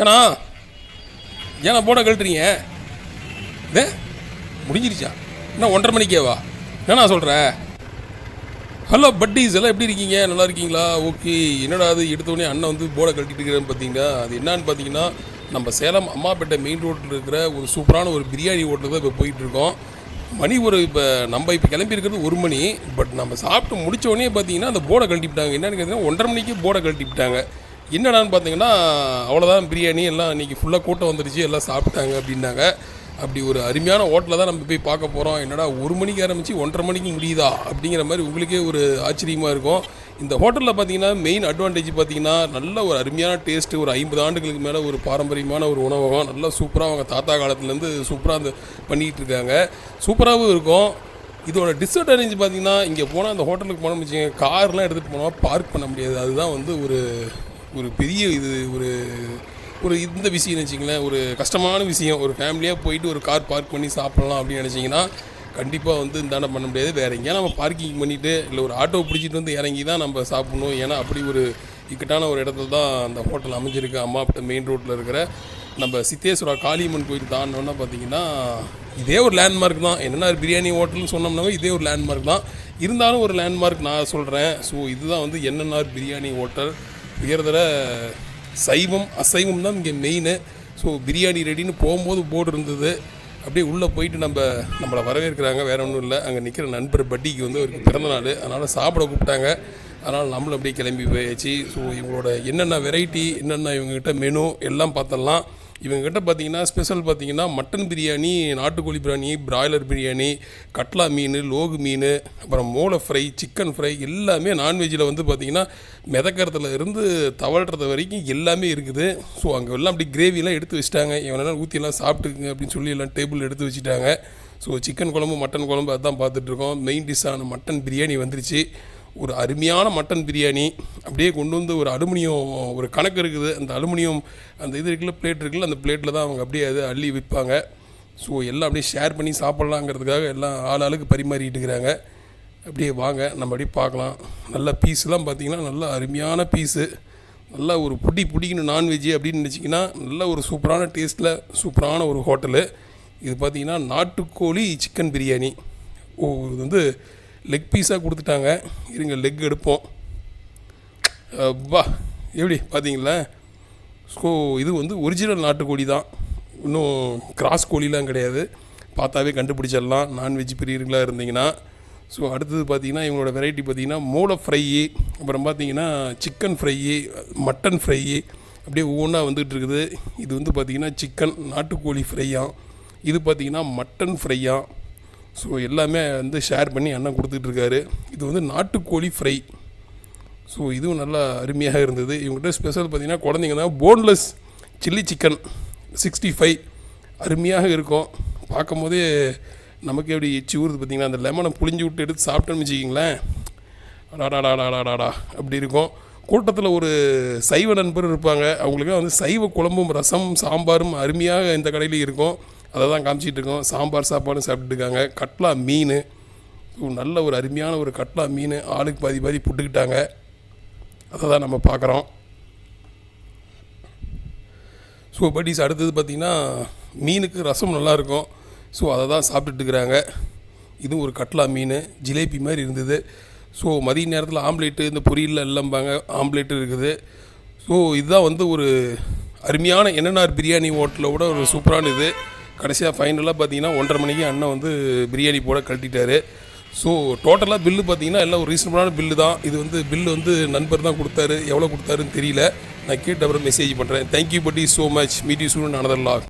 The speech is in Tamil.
ஏன்னா ஏன்னா போட கழட்டுறீங்க? இதே முடிஞ்சிருச்சா? என்ன 1:30 மணிக்கேவா? என்ன சொல்கிறேன்? ஹலோ பட்டீஸ், எல்லாம் எப்படி இருக்கீங்க? நல்லா இருக்கீங்களா? ஓகே. என்னடா அது எடுத்தோடனே அண்ணன் வந்து போர்டை கழட்டிட்டு இருக்கிறேன்னு பார்த்தீங்கன்னா, அது என்னான்னு பார்த்தீங்கன்னா, நம்ம சேலம் அம்மாப்பேட்டை மெயின் ரோட்டில் இருக்கிற ஒரு சூப்பரான ஒரு பிரியாணி ஹோட்டலுக்கு தான் இப்போ போயிட்டுருக்கோம். மணி இப்போ நம்ம கிளம்பி இருக்கிறது 1 மணி. பட் நம்ம சாப்பிட்டு முடித்தோடனே பார்த்தீங்கன்னா அந்த போர்டை கழட்டிவிட்டாங்க. என்னென்னு கேட்டிங்கன்னா 1:30 மணிக்கு போர்டை கழட்டிவிட்டாங்க. என்னடான்னு பார்த்தீங்கன்னா, அவ்வளோதான் பிரியாணி எல்லாம் இன்றைக்கி ஃபுல்லாக கூட்டம் வந்துருச்சு, எல்லாம் சாப்பிட்டாங்க அப்படின்னாங்க. அப்படி ஒரு அருமையான ஹோட்டலில் தான் நம்ம போய் பார்க்க போகிறோம். என்னடா 1 மணிக்கு ஆரம்பித்து 1:30 மணிக்கு முடியுதா அப்படிங்கிற மாதிரி உங்களுக்கே ஒரு ஆச்சரியமாக இருக்கும். இந்த ஹோட்டலில் பார்த்தீங்கன்னா மெயின் அட்வான்டேஜ் பார்த்தீங்கன்னா, நல்ல ஒரு அருமையான டேஸ்ட்டு. ஒரு 50 ஆண்டுகளுக்கு மேலே ஒரு பாரம்பரியமான ஒரு உணவகம். நல்லா சூப்பராக அவங்க தாத்தா காலத்துலேருந்து சூப்பராக அந்த பண்ணிகிட்டு இருக்காங்க. சூப்பராகவும் இருக்கும். இதோட டிஸ்அட்வான்டேஜ் பார்த்தீங்கன்னா, இங்கே போனால் அந்த ஹோட்டலுக்கு போனோம்னு வச்சுக்கோங்க, கார்லாம் எடுத்துகிட்டு போனால் பார்க் பண்ண முடியாது. அதுதான் வந்து ஒரு பெரிய ஒரு இந்த விஷயம்னு வச்சிங்களேன், ஒரு கஷ்டமான விஷயம். ஒரு ஃபேமிலியாக போயிட்டு ஒரு கார் பார்க் பண்ணி சாப்பிட்லாம் அப்படின்னு நினச்சிங்கன்னா கண்டிப்பாக வந்து இந்தாண்ட பண்ண முடியாது. வேறு எங்கேயா நம்ம பார்க்கிங் பண்ணிவிட்டு இல்லை ஒரு ஆட்டோ பிடிச்சிட்டு வந்து இறங்கி தான் நம்ம சாப்பிட்ணும். ஏன்னா அப்படி ஒரு இக்கட்டான ஒரு இடத்துல தான் அந்த ஹோட்டல் அமைஞ்சிருக்கு. அம்மாப்பேட்டை மெயின் ரோட்டில் இருக்கிற நம்ம சித்தேஸ்வரா காளியம்மன் கோயில் தாண்டோன்னா பார்த்தீங்கன்னா இதே ஒரு லேண்ட்மார்க் தான். என்னென்னா பிரியாணி ஹோட்டல்னு சொன்னோம்னாவே இதே ஒரு லேண்ட்மார்க் தான். இருந்தாலும் ஒரு லேண்ட்மார்க் நான் சொல்கிறேன். ஸோ இதுதான் வந்து என்என்ஆர் பிரியாணி ஹோட்டல். உயர்தர சைவம் அசைவம் தான் இங்கே மெயினு. ஸோ பிரியாணி ரெடின்னு போகும்போது போர்டு இருந்தது. அப்படியே உள்ளே போயிட்டு நம்மளை வரவேற்கிறாங்க. வேறு ஒன்றும் இல்லை, அங்கே நிற்கிற நண்பர் பட்டிக்கு வந்து அவருக்கு பிறந்தநாள், அதனால் சாப்பிட கூப்பிட்டாங்க. அதனால் நம்மளும் அப்படியே கிளம்பி போயாச்சு. ஸோ இவங்களோட என்னென்ன வெரைட்டி, என்னென்ன இவங்ககிட்ட மெனு எல்லாம் பார்த்தலாம். இவங்ககிட்ட பார்த்தீங்கன்னா ஸ்பெஷல் பார்த்தீங்கன்னா மட்டன் பிரியாணி, நாட்டுக்கோழி பிரியாணி, பிராய்லர் பிரியாணி, கட்லா மீன், லோகு மீன், அப்புறம் மோளை ஃப்ரை, சிக்கன் ஃப்ரை, எல்லாமே நான்வெஜ்ஜில் வந்து பார்த்திங்கன்னா மிதக்கிறதுல இருந்து தவழ்கிறது வரைக்கும் எல்லாமே இருக்குது. ஸோ அங்கே எல்லாம் அப்படி கிரேவிலாம் எடுத்து வச்சுட்டாங்க. எவனால ஊற்றியெல்லாம் சாப்பிட்டுக்குங்க அப்படின்னு சொல்லி எல்லாம் டேபிள் எடுத்து வச்சுட்டாங்க. ஸோ சிக்கன் குழம்பு, மட்டன் குழம்பு அதுதான் பார்த்துட்ருக்கோம். மெயின் டிஷ்ஷான மட்டன் பிரியாணி வந்துருச்சு. ஒரு அருமையான மட்டன் பிரியாணி அப்படியே கொண்டு வந்து ஒரு அலுமினியம் ஒரு கணக்கு இருக்குது. அந்த அலுமினியம் அந்த இது இருக்குல்ல, பிளேட் இருக்குல்ல, அந்த பிளேட்டில் தான் அவங்க அப்படியே அதை அள்ளி விற்பாங்க. ஸோ எல்லாம் அப்படியே ஷேர் பண்ணி சாப்பிட்லாங்கிறதுக்காக எல்லாம் ஆளுக்கு பரிமாறிட்டு இருக்கிறாங்க. அப்படியே வாங்க நம்ம அப்படியே பார்க்கலாம். நல்ல பீஸ்லாம் பார்த்திங்கன்னா நல்ல அருமையான பீஸு. நல்லா ஒரு பிடிக்கணும் நான்வெஜ்ஜு அப்படின்னு நினச்சிங்கன்னா நல்ல ஒரு சூப்பரான டேஸ்ட்டில் சூப்பரான ஒரு ஹோட்டலு. இது பார்த்திங்கன்னா நாட்டுக்கோழி சிக்கன் பிரியாணி. இது வந்து லெக் பீஸாக கொடுத்துட்டாங்க. இருங்க லெக் எடுப்போம். எப்படி பார்த்தீங்களா? ஸோ இது வந்து ஒரிஜினல் நாட்டுக்கோழி தான், இன்னும் கிராஸ் கோழிலாம் கிடையாது. பார்த்தாவே கண்டுபிடிச்சிடலாம் நான்வெஜ் பிரியர்களாக இருந்தீங்கன்னா. ஸோ அடுத்தது பார்த்திங்கன்னா இவங்களோட வெரைட்டி பார்த்திங்கன்னா மோளை ஃப்ரையி, அப்புறம் பார்த்திங்கன்னா சிக்கன் ஃப்ரையி, மட்டன் ஃப்ரையி, அப்படியே ஒவ்வொன்றா வந்துகிட்டு இருக்குது. இது வந்து பார்த்திங்கன்னா சிக்கன் நாட்டுக்கோழி ஃப்ரையாக, இது பார்த்திங்கன்னா மட்டன் ஃப்ரையாக. ஸோ எல்லாமே வந்து ஷேர் பண்ணி அண்ணன் கொடுத்துட்ருக்காரு. இது வந்து நாட்டுக்கோழி ஃப்ரை. ஸோ இதுவும் நல்லா அருமையாக இருந்தது. இவங்ககிட்ட ஸ்பெஷல் பார்த்திங்கன்னா குழந்தைங்கன்னா போன்லெஸ் சில்லி சிக்கன் 65 அருமையாக இருக்கும். பார்க்கும் போதே நமக்கு எப்படி எச்சி ஊறுது பார்த்திங்கன்னா. அந்த லெமனை புளிஞ்சு விட்டு எடுத்து சாப்பிட்டோன்னு வச்சுக்கிங்களேன், அடாடாடாடாடாடா அப்படி இருக்கும். கூட்டத்தில் ஒரு சைவ நண்பர் இருப்பாங்க. அவங்களுக்கு வந்து சைவ குழம்பும் ரசம் சாம்பாரும் அருமையாக இந்த கடையிலையும் இருக்கும். அதை தான் காமிச்சிட்டு இருக்கோம். சாம்பார் சாப்பாடும் சாப்பிட்டுருக்காங்க. கட்லா மீன், நல்ல ஒரு அருமையான ஒரு கட்லா மீன், ஆளுக்கு பாதி புட்டுக்கிட்டாங்க. அதை தான் நம்ம பார்க்குறோம். ஸோ பட்டீஸ் அடுத்தது பார்த்திங்கன்னா மீனுக்கு ரசம் நல்லாயிருக்கும். ஸோ அதை தான் சாப்பிட்டுட்டுருக்குறாங்க. இதுவும் ஒரு கட்லா மீன் ஜிலேபி மாதிரி இருந்தது. ஸோ மதிய நேரத்தில் ஆம்லேட்டு, இந்த பொரியலில் எல்லாம்பாங்க ஆம்லேட்டு இருக்குது. ஸோ இதுதான் வந்து ஒரு அருமையான என்என்ஆர் பிரியாணி ஹோட்டலோட ஒரு சூப்பரான இது. கடைசியாக ஃபைனலாக பார்த்தீங்கன்னா 1:30 மணிக்கு அண்ணன் வந்து பிரியாணி போட கழட்டிட்டார். ஸோ டோட்டலாக பில்லு பார்த்தீங்கன்னா எல்லாம் ஒரு ரீசனபிளான பில்லு தான். இது வந்து பில்லு வந்து நண்பர் தான் கொடுத்தாரு. எவ்வளோ கொடுத்தாருன்னு தெரியல. நான் கேட்டு அப்புறம் மெசேஜ் பண்ணுறேன். Thank you buddy so much. Meet you soon another lock.